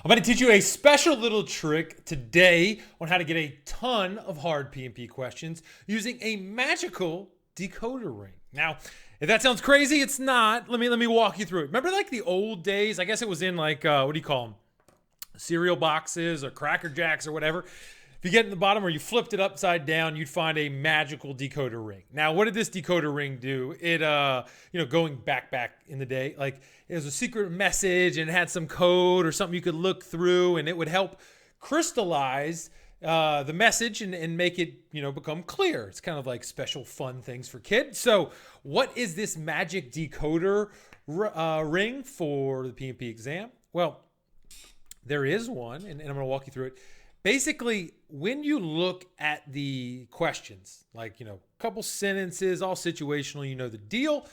I'm going to teach you a special little trick today on how to get a ton of hard PMP questions using a magical decoder ring. Now, if that sounds crazy, it's not. Let me walk you through it. Remember like the old days? I guess it was in like, what do you call them? Cereal boxes or Cracker Jacks or whatever. If you get in the bottom or you flipped it upside down, you'd find a magical decoder ring. Now, what did this decoder ring do? It, going back in the day, like it was a secret message and it had some code or something you could look through, and it would help crystallize the message and make it, become clear. It's kind of like special fun things for kids. So what is this magic decoder ring for the PMP exam? Well, there is one, and I'm going to walk you through it. Basically, when you look at the questions, like, a couple sentences, all situational, you know the deal.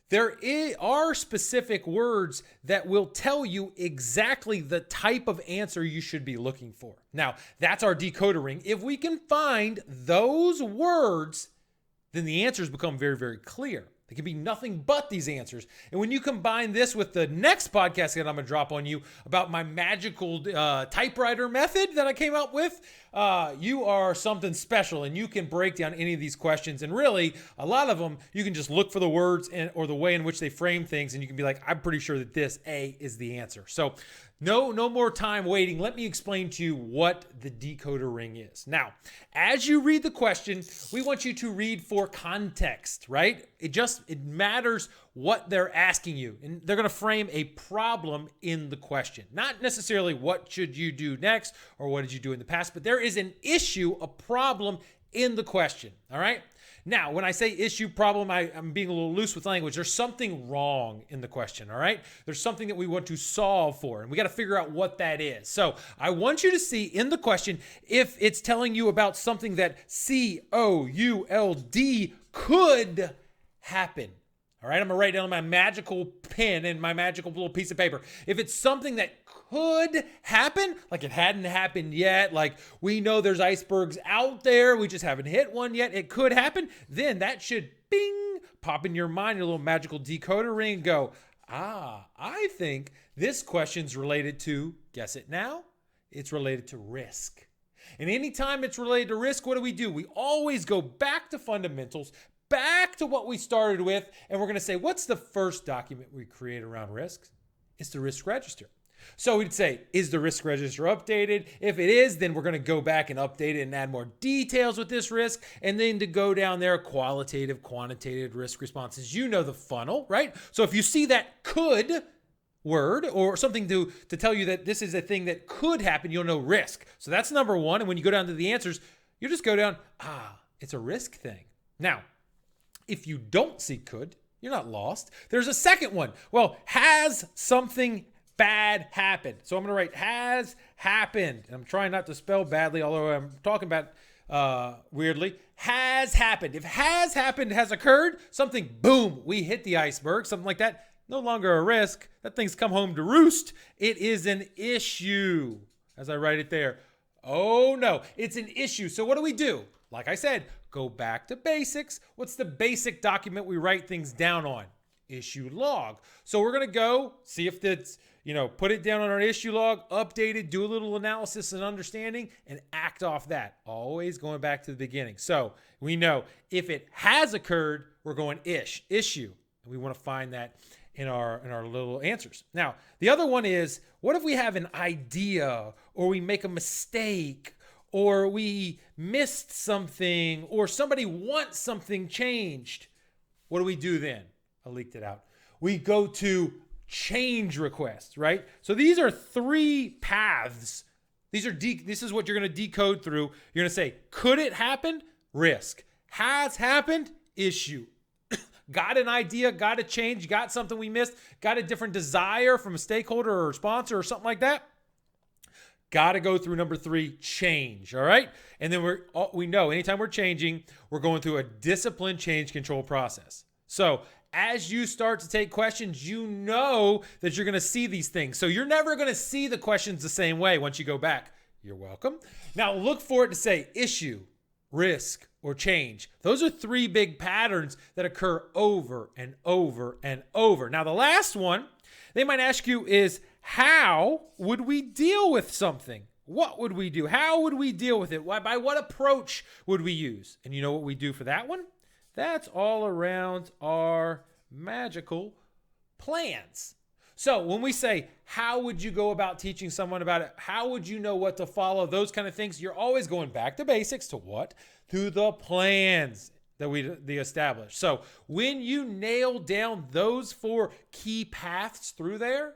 There are specific words that will tell you exactly the type of answer you should be looking for. Now, that's our decoder ring. If we can find those words, then the answers become very, very clear. They can be nothing but these answers. And when you combine this with the next podcast that I'm going to drop on you about my magical typewriter method that I came up with, you are something special, and you can break down any of these questions. And really, a lot of them, you can just look for the words or the way in which they frame things, and you can be like, I'm pretty sure that this A is the answer. So no more time waiting. Let me explain to you what the decoder ring is. Now, as you read the question, we want you to read for context, right? It matters what they're asking you. And they're going to frame a problem in the question. Not necessarily what should you do next or what did you do in the past, but there is an issue, a problem in the question, all right? Now, when I say issue, problem, I'm being a little loose with language. There's something wrong in the question, all right? There's something that we want to solve for, and we got to figure out what that is. So I want you to see in the question if it's telling you about something that COULD could happen. All right, I'm going to write down my magical pen and my magical little piece of paper. If it's something that could happen, like it hadn't happened yet, like we know there's icebergs out there, we just haven't hit one yet, it could happen, then that should bing, pop in your mind, your little magical decoder ring, and go, I think this question's related to, guess it now, it's related to risk. And anytime it's related to risk, what do? We always go back to fundamentals, back to what we started with, and we're going to say, what's the first document we create around risks? It's the risk register. So we'd say, is the risk register updated? If it is, then we're going to go back and update it and add more details with this risk. And then to go down there, qualitative, quantitative risk responses. You know the funnel, right? So if you see that could word or something to tell you that this is a thing that could happen, you'll know risk. So that's number one. And when you go down to the answers, you just go down, it's a risk thing. Now, if you don't see could, you're not lost. There's a second one. Well, has something bad happened? So I'm going to write has happened. And I'm trying not to spell badly, although I'm talking about weirdly. Has happened. If has happened has occurred, something, boom, we hit the iceberg, something like that. No longer a risk. That thing's come home to roost. It is an issue. As I write it there. Oh no, it's an issue. So what do? Like I said, go back to basics. What's the basic document we write things down on? Issue log. So we're going to go see if it's, put it down on our issue log, update it, do a little analysis and understanding, and act off that. Always going back to the beginning. So we know if it has occurred, we're going issue. And we want to find that in our little answers. Now, the other one is, what if we have an idea or we make a mistake or we missed something, or somebody wants something changed? What do then? I leaked it out. We go to change requests, right? So these are three paths. This is what you're going to decode through. You're going to say, could it happen? Risk. Has happened? Issue. Got an idea, got a change, got something we missed, got a different desire from a stakeholder or sponsor or something like that? Got to go through number 3, change, all right? And then we know anytime we're changing, we're going through a disciplined change control process. So as you start to take questions, you know that you're going to see these things. So you're never going to see the questions the same way once you go back. You're welcome. Now look for it to say issue, risk, or change. Those are 3 big patterns that occur over and over and over. Now the last one they might ask you is, how would we deal with something? What would we do? How would we deal with it? By what approach would we use? And you know what we do for that one? That's all around our magical plans. So when we say, how would you go about teaching someone about it? How would you know what to follow? Those kind of things. You're always going back to basics. To what? To the plans that we establish. So when you nail down those 4 key paths through there,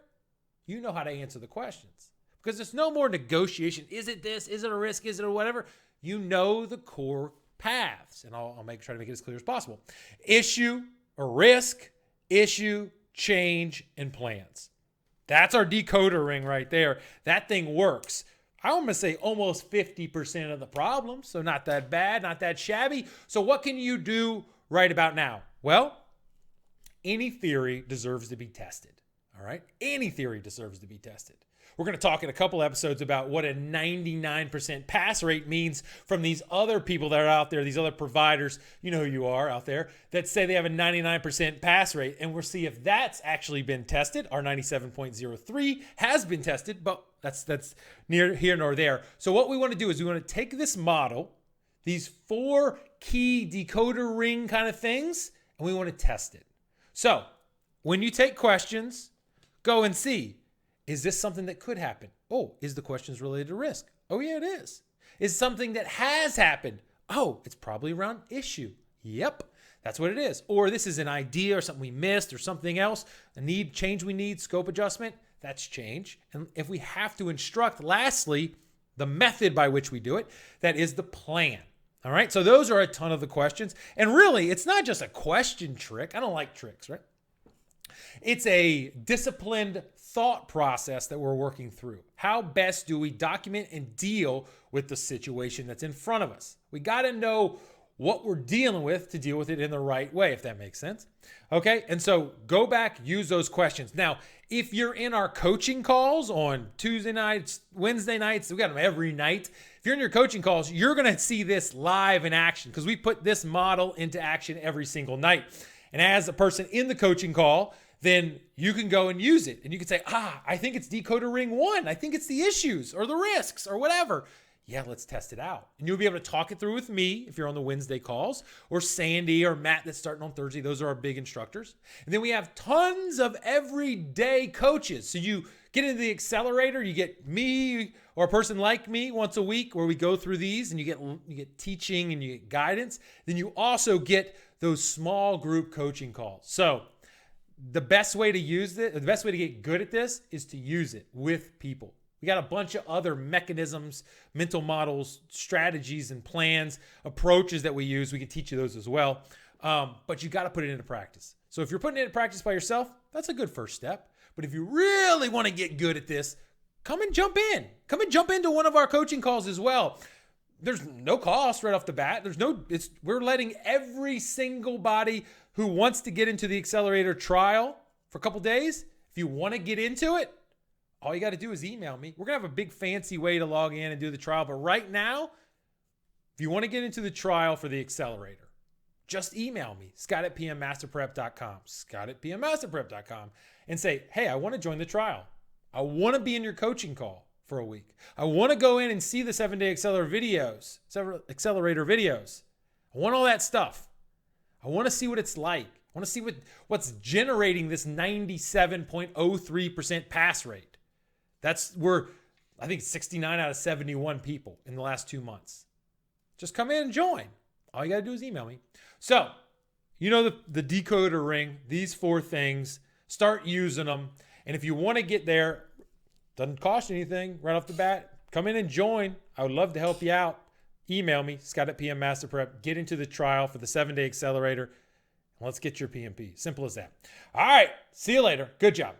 you know how to answer the questions. Because there's no more negotiation. Is it this? Is it a risk? Is it a whatever? You know the core paths. And I'll try to make it as clear as possible. Issue or risk, issue, change, and plans. That's our decoder ring right there. That thing works. I'm going to say almost 50% of the problem. So not that bad, not that shabby. So what can you do right about now? Well, any theory deserves to be tested. All right? Any theory deserves to be tested. We're going to talk in a couple episodes about what a 99% pass rate means from these other people that are out there, these other providers, you know who you are out there, that say they have a 99% pass rate. And we'll see if that's actually been tested. Our 97.03 has been tested, but that's near here nor there. So what we want to do is we want to take this model, these 4 key decoder ring kind of things, and we want to test it. So when you take questions, go and see, is this something that could happen? Oh, is the questions related to risk? Oh, yeah, it is. Is something that has happened? Oh, it's probably around issue. Yep, that's what it is. Or this is an idea or something we missed or something else, a change we need, scope adjustment, that's change. And if we have to instruct, lastly, the method by which we do it, that is the plan. All right, so those are a ton of the questions. And really, it's not just a question trick. I don't like tricks, right? It's a disciplined thought process that we're working through. How best do we document and deal with the situation that's in front of us? We got to know what we're dealing with to deal with it in the right way, if that makes sense. Okay, and so go back, use those questions. Now, if you're in our coaching calls on Tuesday nights, Wednesday nights, we got them every night. If you're in your coaching calls, you're going to see this live in action because we put this model into action every single night. And as a person in the coaching call, then you can go and use it. And you can say, I think it's decoder ring 1. I think it's the issues or the risks or whatever. Yeah, let's test it out. And you'll be able to talk it through with me if you're on the Wednesday calls, or Sandy or Matt that's starting on Thursday. Those are our big instructors. And then we have tons of everyday coaches. So you get into the accelerator, you get me or a person like me once a week where we go through these, and you get teaching and you get guidance. Then you also get those small group coaching calls. So the best way to use it, the best way to get good at this is to use it with people. We got a bunch of other mechanisms, mental models, strategies, and plans, approaches that we use. We can teach you those as well. But you got to put it into practice. So if you're putting it into practice by yourself, that's a good first step. But if you really want to get good at this, come and jump in. Come and jump into one of our coaching calls as well. There's no cost right off the bat. We're letting every single body who wants to get into the accelerator trial for a couple days, if you want to get into it, all you got to do is email me. We're going to have a big fancy way to log in and do the trial. But right now, if you want to get into the trial for the accelerator, just email me, scott@pmmasterprep.com, scott@pmmasterprep.com, and say, hey, I want to join the trial. I want to be in your coaching call for a week. I want to go in and see the 7-day accelerator videos. I want all that stuff. I want to see what it's like. I want to see what's generating this 97.03% pass rate. We're, I think, 69 out of 71 people in the last 2 months. Just come in and join. All you got to do is email me. So, you know the decoder ring, these 4 things, start using them. And if you want to get there, doesn't cost you anything right off the bat. Come in and join. I would love to help you out. Email me, scott@pmmasterprep. Get into the trial for the 7-day accelerator. Let's get your PMP. Simple as that. All right. See you later. Good job.